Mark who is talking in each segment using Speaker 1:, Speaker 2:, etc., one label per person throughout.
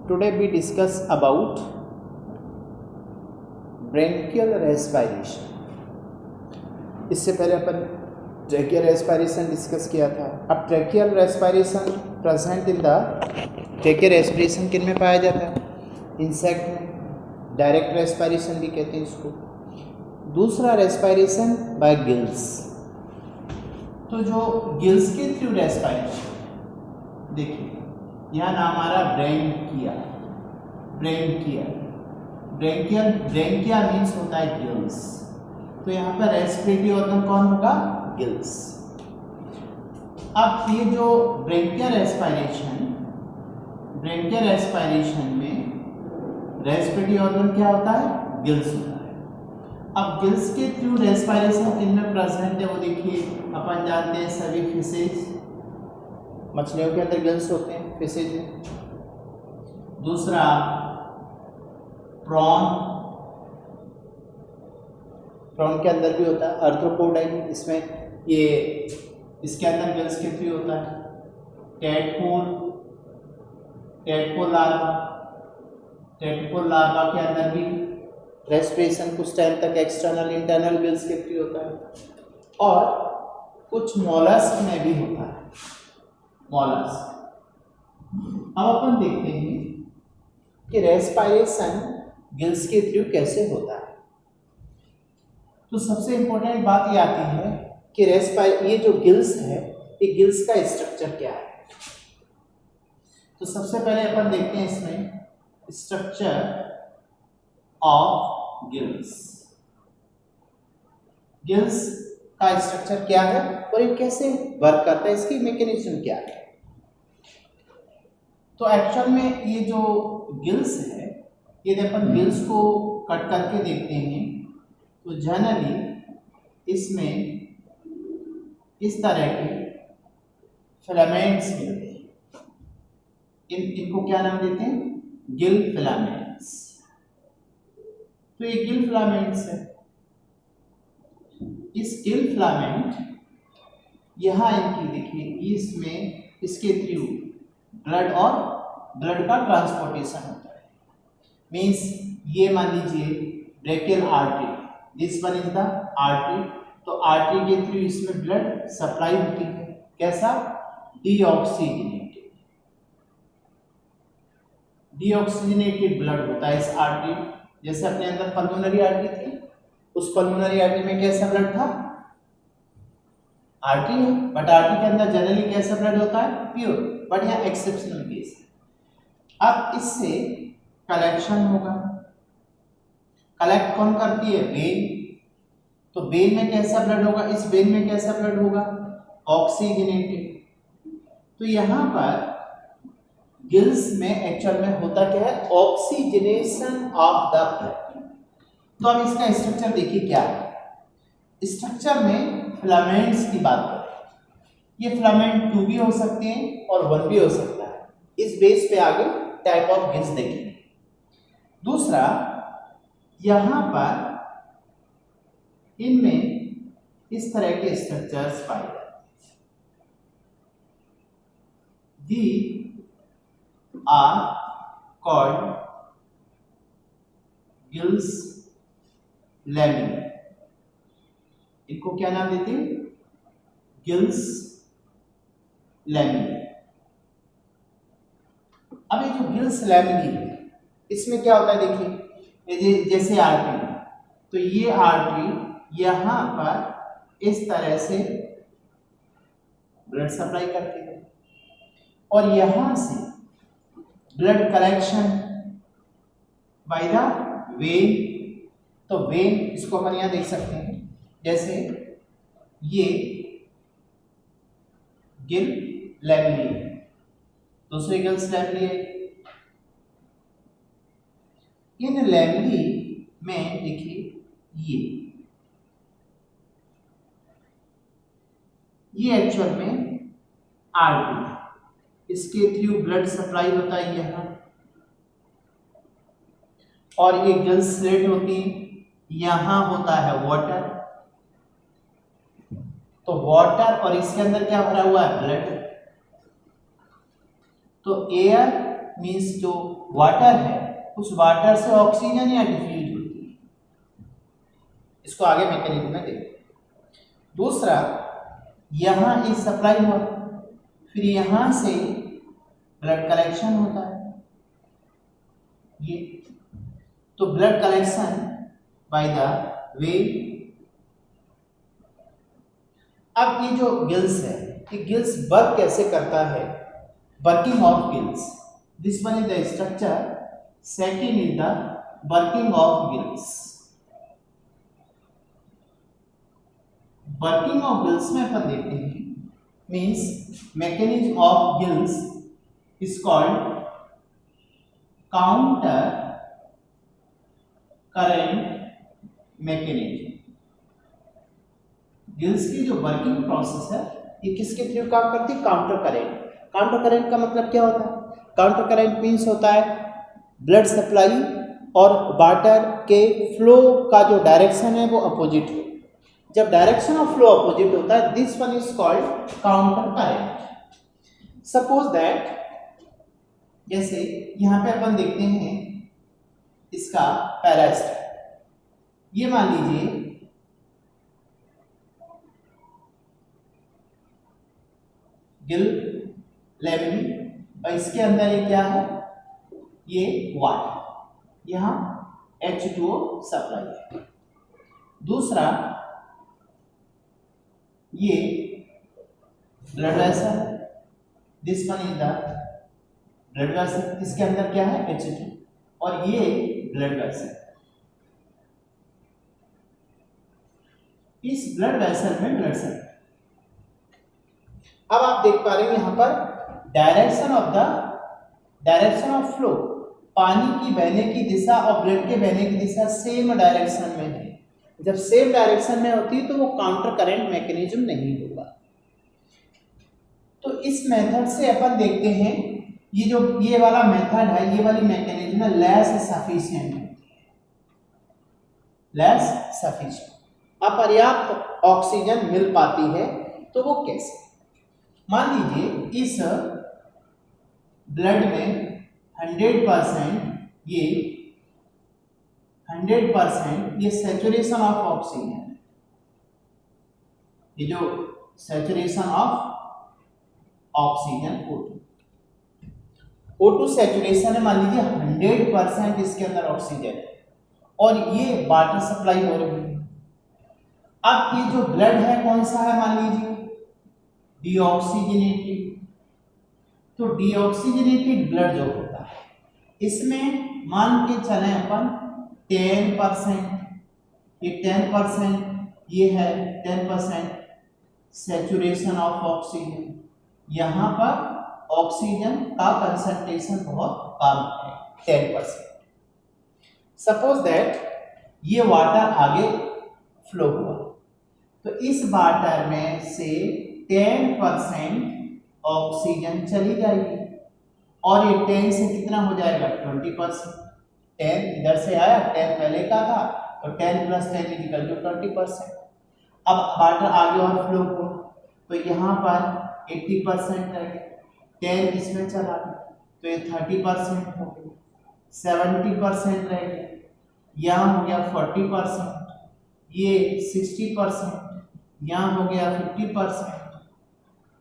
Speaker 1: Today we discuss about branchial respiration. इससे पहले अपन tracheal respiration discuss किया था। अब tracheal respiration present in the tracheal respiration किन में पाया जाता है? इंसेक्ट में। डायरेक्ट रेस्पिरेशन भी कहते हैं इसको। दूसरा रेस्पिरेशन बाय गिल्स। तो जो गिल्स के थ्रू रेस्पिरेशन, देखिए यहाँ नाम आ रहा ब्रेंकिया। ब्रेंकिया मीन्स होता है गिल्स। तो यहाँ पर रेस्पिरेटरी ऑर्गन कौन होगा? गिल्स। अब ये जो ब्रेंकिया रेस्पिरेशन में रेस्पिरेटरी ऑर्गन क्या होता है? गिल्स होता है। अब गिल्स के थ्रू रेस्पिरेशन किन में प्रेजेंट है वो देखिए। अपन जानते हैं सभी फिशेज, मछलियों के अंदर गिल्स होते हैं फिशेज में। दूसरा प्रॉन के अंदर भी होता है। आर्थ्रोपोडाई इसमें ये इसके अंदर गिल्स के थ्रू होता है। टेडपोल लार्वा के अंदर भी रेस्पिरेशन कुछ टाइम तक एक्सटर्नल इंटरनल गिल्स के थ्रू होता है। और कुछ मॉलस्क में भी होता है। अब अपन देखते हैं कि रेस्पिरेशन गिल्स के थ्रू कैसे होता है। तो सबसे इंपॉर्टेंट बात ये आती है कि ये जो गिल्स है, ये गिल्स का स्ट्रक्चर क्या है। तो सबसे पहले अपन देखते हैं इसमें स्ट्रक्चर ऑफ गिल्स का स्ट्रक्चर क्या है और ये कैसे वर्क करता है, इसकी मैकेनिज्म क्या है। तो एक्चुअल में ये जो गिल्स है, यदि अपन गिल्स को कट करके देखते हैं तो जनरली इसमें इस तरह के फिलामेंट्स मिलते हैं। इनको क्या नाम देते हैं? गिल फिलामेंट्स। तो ये गिल फिलामेंट्स है। इस गिल फिलामेंट यहाँ इनकी देखिए, इसमें इसके थ्रू ब्लड का ट्रांसपोर्टेशन होता है। मीन्स ये मान लीजिए brachial artery, this one is the artery. तो आर्टरी के थ्रू इसमें ब्लड सप्लाई होती है। कैसा? डीऑक्सीजनेटेड ब्लड होता है इस आर्टरी। जैसे अपने अंदर पल्मोनरी आर्टरी थी, उस पल्मोनरी आर्टरी में कैसा ब्लड था? आर्टरी है, बट आर्टरी के अंदर जनरली कैसा ब्लड होता है? प्योर। बट यहाँ एक्सेप्शनल केस है। अब इससे कलेक्शन होगा। कलेक्ट कौन करती है? वेन। तो वेन में कैसा ब्लड होगा? इस वेन में कैसा ब्लड होगा? ऑक्सीजनेटेड। तो यहाँ पर गिल्स में एक्चुअल में होता क्या है? Oxygenation of the blood. तो अब इसका स्ट्रक्चर देखिए क्या है। स्ट्रक्चर में फिलामेंट्स की बात करें, ये फिलामेंट 2 भी हो सकते हैं और 1 भी हो सकता है। इस बेस पे आगे टाइप ऑफ गिल्स देखेंगे। दूसरा, यहां पर इनमें इस तरह के स्ट्रक्चर्स पाए जाते हैं। दी आर कॉल्ड गिल्स लैमिना। इनको क्या नाम देते हैं? Gills lamina. अब ये जो गिल्स लैमिनी है, इसमें क्या होता है? देखिए जैसे आर्टरी, तो ये आर्टरी यहां पर इस तरह से ब्लड सप्लाई करती है और यहां से blood collection by the when. तो वेन, इसको अपन यहां देख सकते हैं, जैसे ये गिल लैमिनी है, दूसरे गिल्स लैमिनी है। इन लैमिनी में देखिए ये एक्चुअल में आर्टरी, इसके थ्रू ब्लड सप्लाई होता है यहाँ। और ये गिल्स स्लिट होती है, यहाँ होता है वाटर। तो वाटर और इसके अंदर क्या भरा हुआ है? ब्लड। तो एयर मीन्स जो वाटर है उस वाटर से ऑक्सीजन या डिफ्यूज होती है। इसको आगे मैकेनिज्म में देखते। दूसरा, यहाँ इस सप्लाई हुआ, फिर यहाँ से ब्लड कलेक्शन होता है ये, तो blood collection by the way. अब ये जो गिल्स है, ये गिल्स वर्क कैसे करता है? Working of gills, this one is the structure, second is the working of gills. Working of gills में अपन देखते हैं, means mechanism of gills is called counter current mechanism. Gills की जो वर्किंग प्रोसेस है ये किसके थ्रू काम करती है? Counter current. काउंटर करंट का मतलब क्या होता है? काउंटर करंट मीन्स होता है ब्लड सप्लाई और वाटर के फ्लो का जो डायरेक्शन है वो अपोजिट है। जब डायरेक्शन ऑफ फ्लो अपोजिट होता है, this one is called counter current. Suppose that, जैसे यहाँ पे अपन देखते हैं इसका पैरास्टर, ये मान लीजिए गिल लेमिनी, और इसके अंदर ये क्या है? ये वाटर, यहाँ H2O सप्लाई है। दूसरा, ये blood vessel, this one is the blood vessel, इसके अंदर क्या है? H2, और ये ब्लड वेसल। इस ब्लड वेसल में ब्लड सप्लाई। अब आप देख पा रहे हैं यहां पर डायरेक्शन ऑफ फ्लो, पानी की बहने की दिशा और ब्लड के बहने की दिशा सेम डायरेक्शन में है। जब सेम डायरेक्शन में होती है तो वो काउंटर करंट मैकेनिज्म नहीं होगा। तो इस मेथड से अपन देखते हैं, ये वाला मेथड है, ये वाली मैकेनिज्म लेस सफिशिएंट होती है, लेस सफिशिएंट, अपर्याप्त ऑक्सीजन मिल पाती है। तो वो कैसे? मान लीजिए इस ब्लड में 100% ये सैचुरेशन ऑफ ऑक्सीजन, ये जो saturation of oxygen O2 saturation है, मान लीजिए 100% इसके अंदर ऑक्सीजन है और ये वाटर सप्लाई हो रही है। अब ये जो ब्लड है कौन सा है? मान लीजिए डीऑक्सीजनेटेड। तो डीऑक्सीजनेटेड ब्लड जो होता है, इसमें मान के चले अपन 10%, ये 10%, ये है 10% सैचुरेशन ऑफ ऑक्सीजन। यहाँ पर ऑक्सीजन का कंसंट्रेशन बहुत कम है, 10%। सपोज दैट ये वाटर आगे फ्लो हुआ, तो इस वाटर में से 10% ऑक्सीजन चली जाएगी और ये 10 से कितना हो जाएगा? 20%। 10 इधर से आया, 10 पहले का था, तो 10 + 10 = 20%। अब वाटर आगे और फ्लो हुआ तो यहाँ पर 80% रह गया, 10 इसमें चला गया तो ये 30% हो गया, 70% रह गया, यहाँ हो गया 40%, ये 60%, यहाँ हो गया 50%।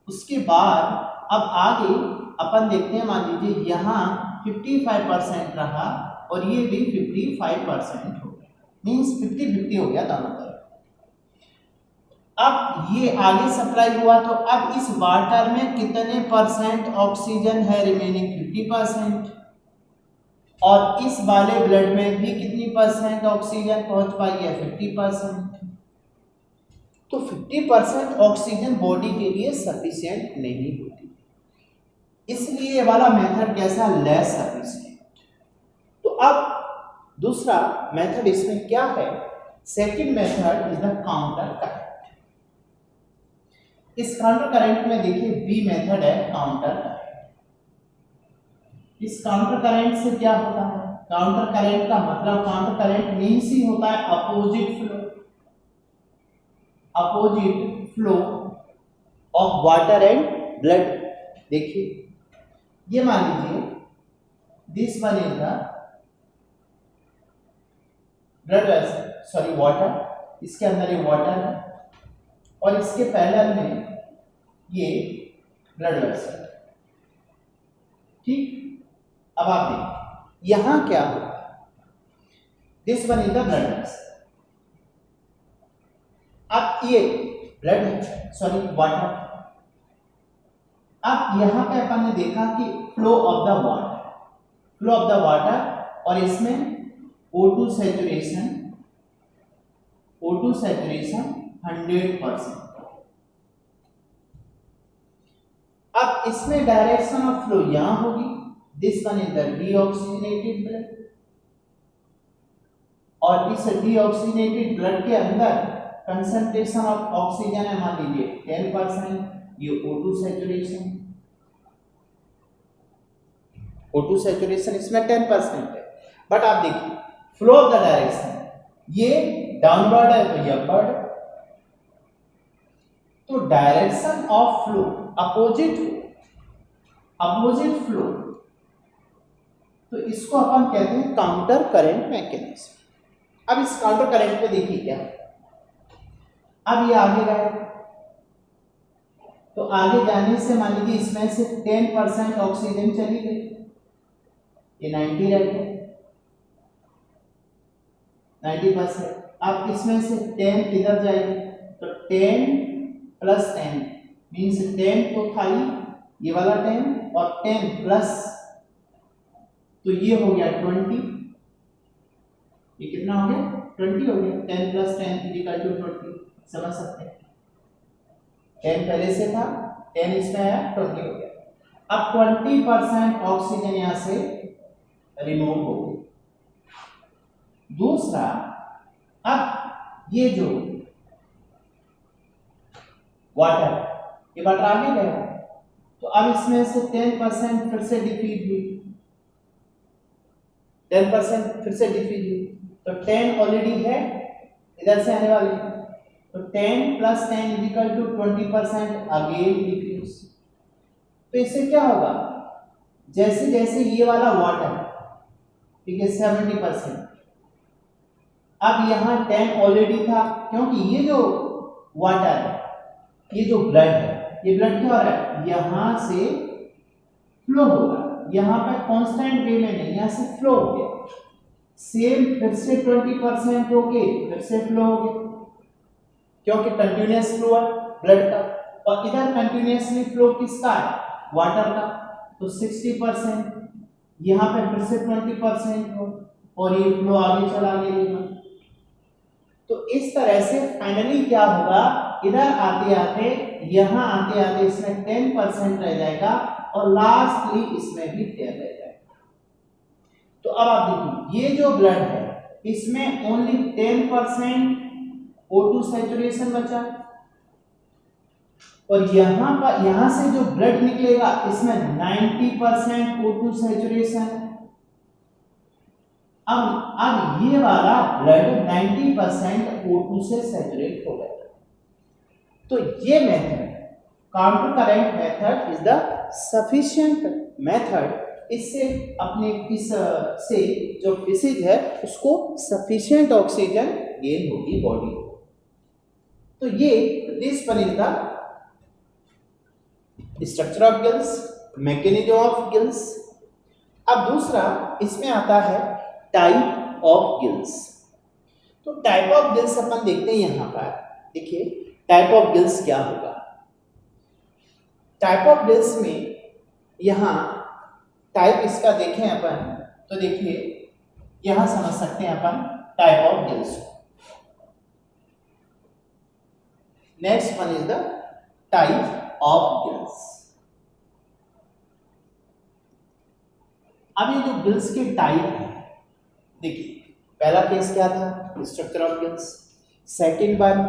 Speaker 1: उसके बाद अब आगे अपन देखते हैं, मान लीजिए यहाँ 55% रहा और ये भी 55% हो गया, मीन्स 50-50 हो गया दोनों तरफ। अब ये आगे सप्लाई हुआ तो अब इस वाटर में कितने % ऑक्सीजन है? रिमेनिंग 50%। और इस वाले ब्लड में भी कितनी % ऑक्सीजन पहुंच पाई है? 50%। तो 50% ऑक्सीजन बॉडी के लिए सफिशिएंट नहीं होती, इसलिए ये वाला मेथड कैसा? Less sufficient. तो अब दूसरा मेथड इसमें क्या है? Second method is the counter current. इस काउंटर करंट में देखिए बी मेथड है काउंटर करंट। इस काउंटर करंट से क्या होता है? काउंटर करंट का मतलब, काउंटर करंट मीन्स ही होता है opposite flow of water and blood. देखिए ये मान लीजिए this one is the blood vessel, sorry water, इसके अंदर ये वाटर है और इसके पैरेलल में ये ब्लड वेसल। ठीक, अब आप देखिए यहां क्या होगा, this one is the blood vessel. अब ये ब्लड है, सॉरी वाटर। अब यहां पे अपन ने देखा कि flow of the water, flow of the water, और इसमें O2 सैचुरेशन, O2 सैचुरेशन 100%। अब इसमें डायरेक्शन ऑफ फ्लो यहां होगी, this one is the deoxygenated blood, और इस डीऑक्सीजनेटेड ब्लड के अंदर कंसंट्रेशन ऑफ ऑक्सीजन है मान लीजिए 10%, ये O2 सैचुरेशन, O2 सैचुरेशन इसमें 10% है। बट आप देखिए फ्लो ऑफ द डायरेक्शन, ये डाउनवर्ड है तो ये अपवर्ड, तो direction of flow opposite flow, तो इसको अपन कहते हैं काउंटर करंट मैकेनिज्म। अब इस काउंटर करंट पे देखिए क्या, अब ये आगे गए तो आगे जाने से मान लीजिए इसमें से 10% ऑक्सीजन चली गई, ये 90 रह गया, 90%। अब इसमें से 10 इधर जाएगी तो 10 प्लस 10 मीन्स 10 तो था ये वाला 10 और 10 प्लस, तो ये हो गया 20, ये कितना हो गया 20 हो गया, 10 प्लस 10 इक्वल टू 20, समझ सकते हैं। 10 पहले से था, 10 इसमें आया, 20 हो गया। अब 20% ऑक्सीजन यहां से रिमूव हो गई। दूसरा, अब ये जो वाटर, ये वाटर आगे गया तो अब इसमें से 10% फिर से डिफीट हुई, 10% फिर से डिफीट हुई, तो 10 ऑलरेडी है इधर से आने वाले, तो 10 plus 10 equal to 20% again diffuse. तो इससे क्या होगा, जैसे जैसे ये वाला वाटर, ठीक है 70%, अब यहाँ 10 ऑलरेडी था, क्योंकि ये जो वाटर है, ये जो ब्लड है, ये ब्लड क्या हो रहा है, यहां से फ्लो हो रहा है, यहाँ पे कांस्टेंट वे में नहीं, यहाँ से फ्लो हो गया, सेम फिर से 20% हो गए, फिर से फ्लो हो गया, क्योंकि कंटिन्यूअस फ्लो है ब्लड का, और इधर कंटिन्यूअसली फ्लो किसका है, वाटर का, तो 60%, यहाँ पे फिर से 20% हो, और ये फ्लो आगे चला गया। तो इस तरह से फाइनली क्या होगा, इधर आते आते यहाँ आते आते इसमें 10% रह जाएगा और लास्टली इसमें भी 10 रह जाएगा। तो अब आप देखिए ये जो ब्लड है इसमें ओनली 10% O2 सैचुरेशन बचा, और यहाँ से जो ब्लड निकलेगा इसमें 90% O2 सैचुरेशन। अब ये वाला ब्लड 90% O2 से सैचुरेट हो गया। तो ये method, counter current method is the sufficient method, इससे अपने इस से जो फिजिक है उसको सफिशिएंट ऑक्सीजन गेन होगी बॉडी को। तो ये this one is the structure of gills, mechanism of gills. अब दूसरा इसमें आता है टाइप ऑफ गिल्स। तो टाइप ऑफ गिल्स अपन देखते हैं यहाँ पर, देखिए टाइप ऑफ गिल्स क्या होगा। टाइप ऑफ गिल्स में यहाँ टाइप इसका देखें अपन, तो देखिए यहाँ समझ सकते हैं अपन type of gills. Next one is the type of gills. अब ये जो गिल्स के टाइप है, देखिए पहला केस क्या था, structure of gills, second one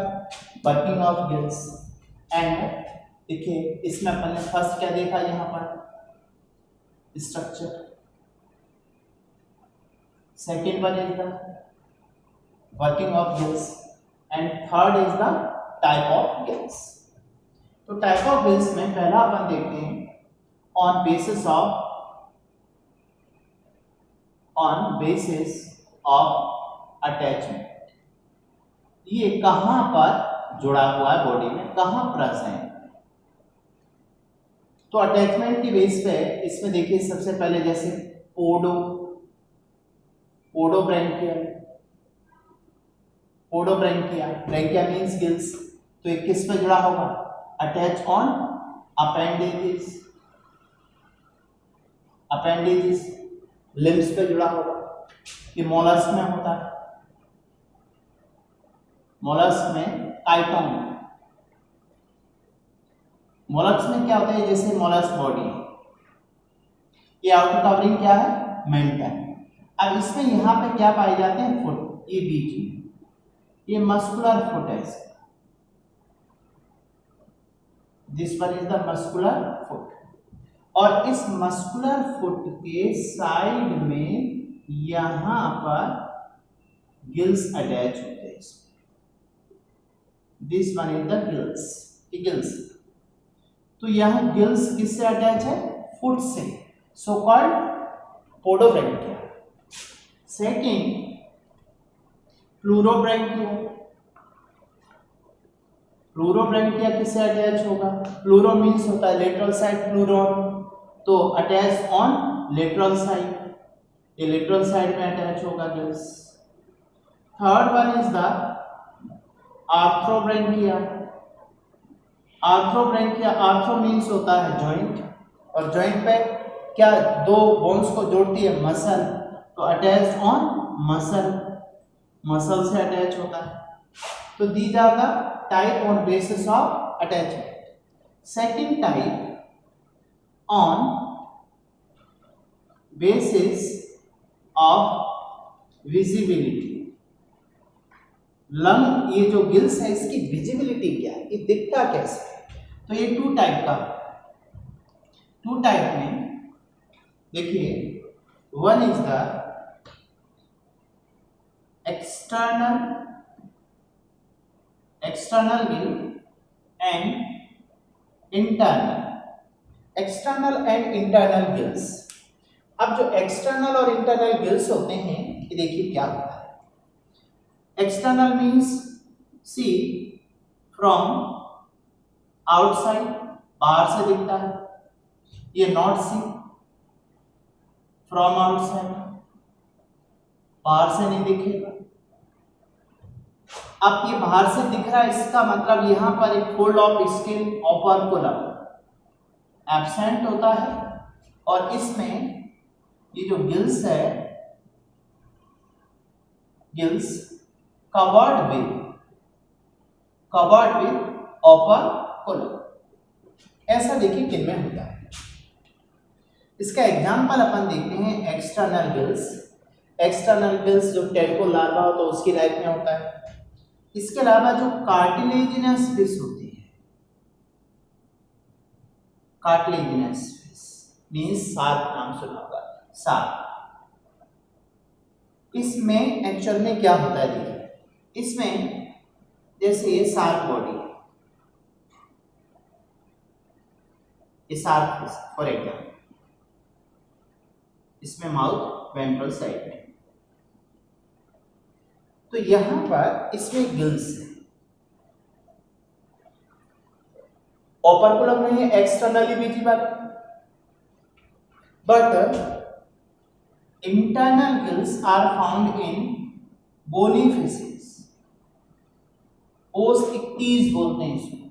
Speaker 1: working of gills, and देखिए इसमें अपन ने फर्स्ट क्या देखा, यहाँ पर structure, second one is the working of gills, and third is the type of gills. तो टाइप ऑफ गिल्स में पहला अपन देखते हैं on basis of on basis of attachment. ये कहां पर जुड़ा हुआ है बॉडी में, कहां प्रेजेंट। तो अटैचमेंट की बेस पे इसमें देखिए सबसे पहले जैसे पोडोब्रैंकिया, ब्रैंकिया मींस गिल्स, तो ये किस पे जुड़ा होगा, अटैच ऑन अपेंडेजेस, लिम्स पे जुड़ा होगा। ये मोलस्क में होता है, मोलस्क में काइटोन, मोलस्क में क्या होता है, जैसे मोलस्क बॉडी, ये आउटर कवरिंग क्या है, मेंटन। अब इसमें यहां पे क्या पाए जाते हैं, फुट, ये बीच में, ये मस्कुलर फुट है, this one is the muscular foot. और इस मस्कुलर फुट के साइड में यहां पर गिल्स अटैच होते हैं, this one is the gills. तो यह गिल्स किससे अटैच है, फुट से, सो कॉल्ड पोडोब्रैंकिया। सेकंड प्लूरोब्रैंकिया किससे अटैच होगा, प्लूरो मीन्स होता है लेटरल साइड प्लूरोन, तो अटैच ऑन लेटरल साइड, ये लेटरल साइड में अटैच होगा gills. Third one is the arthrobranchia. Arthro means होता है जॉइंट, और जॉइंट पे क्या दो बोन्स को जोड़ती है, मसल, तो अटैच ऑन मसल से अटैच होता है। तो these are the type on basis of attachment. Second type on basis of visibility. Lung, ये जो गिल्स है इसकी विजिबिलिटी क्या है, ये दिखता कैसे है, तो ये टू टाइप में देखिए, one is the external Gill and internal gills. अब जो एक्सटर्नल और इंटरनल गिल्स होते हैं, ये देखिए क्या होता है। External means see from outside, बाहर से दिखता है, ये नॉट सी फ्रॉम आउटसाइड, बाहर से नहीं दिखेगा। अब ये बाहर से दिख रहा है, इसका मतलब यहां पर एक फोल्ड ऑफ स्किन ओपर्कुलम एब्सेंट होता है, और इसमें ये जो गिल्स है, गिल्स कवर्ड विद ओपर्कुलम। ऐसा देखिए किन में होता है। इसका एग्जांपल अपन देखते हैं, एक्सटर्नल गिल्स जो टेल्को लार्वा हो तो उसकी लाइफ में होता है। इसके अलावा जो कार्टिलेजिनस फिश होती है, कार्टिलेजिनस फिश मींस सार्क, नाम सुना होगा, सार्क। इसमें एक्चुअल में क्या होता है, देखिए इसमें जैसे ये सार्क बॉडी है, ये सार्क फिश फॉर एग्जाम्पल, इसमें माउथ वेंट्रल साइड में, तो यहां पर इसमें गिल्स है, ओपर्कुलम नहीं है, externally visible, but internal gills are found in bony fishes, Osteichthyes बोलते हैं इसमें,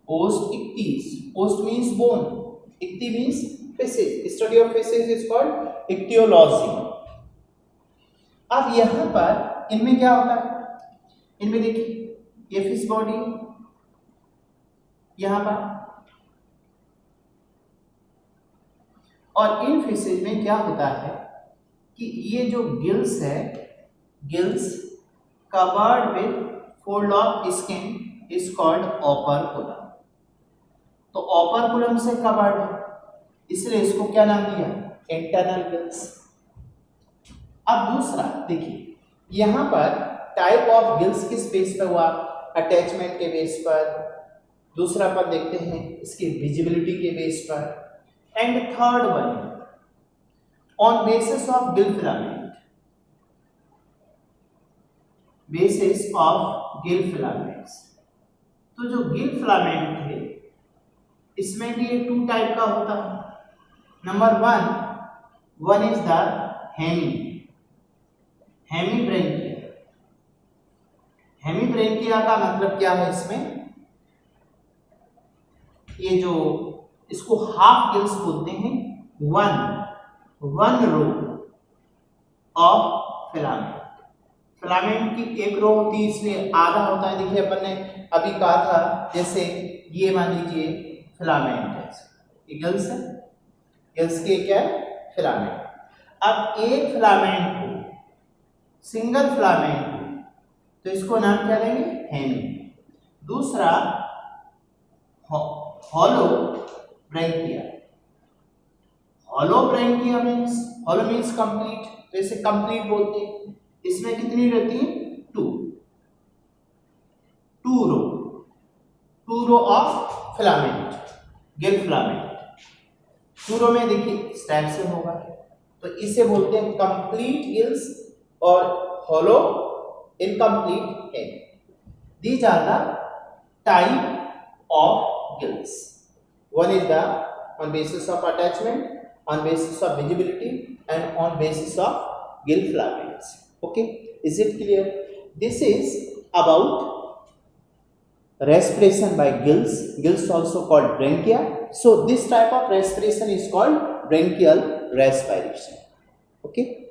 Speaker 1: Osteichthyes, oste means bone, ichthy means fishes, study of fishes is called ichthyology. अब यहां पर इनमें क्या होता है, इनमें देखिए ये फिश बॉडी यहां पर, और इन फिशेज में क्या होता है कि ये जो गिल्स है, gills covered with fold of skin is called operculum. तो ओपर्कुलम से कवर्ड है, इसलिए इसको क्या नाम दिया, इंटरनल गिल्स। अब दूसरा देखिए, यहां पर टाइप ऑफ गिल्स किस बेस पर हुआ, अटैचमेंट के बेस पर। दूसरा पर देखते हैं इसकी विजिबिलिटी के बेस पर। And third one on basis of gill filament, basis of gill filaments। तो जो गिल फिलामेंट थे इसमें भी टू टाइप का होता है। Number one is the hemibranchia. Hemibranchia का मतलब क्या है? इसमें ये जो इसको हाफ गिल्स बोलते हैं, one row of filament. Filament की एक रो होती है इसलिए आधा होता है। देखिए अपन ने अभी कहा था, जैसे ये मान लीजिए फिलामेंट है, ये गिल्स है, गिल्स के क्या है? फिलामेंट। अब एक फिलामेंट को, सिंगल फिलामेंट को, तो इसको नाम क्या देंगे? हेमी। दूसरा holobranchia. Holobranchia means, holo means complete, तो इसे कंप्लीट बोलते हैं। इसमें कितनी रहती है? Two row of filament, gill filament. Two row में देखिए इस टाइप से होगा, तो इसे बोलते हैं कंप्लीट गिल्स और हॉलो इनकम्प्लीट है। These are the type of gills. One is the on basis of attachment, on basis of visibility, and on basis of gill filaments. Okay, is it clear? This is about respiration by gills, gills also called branchia. So this type of respiration is called branchial respiration. Okay.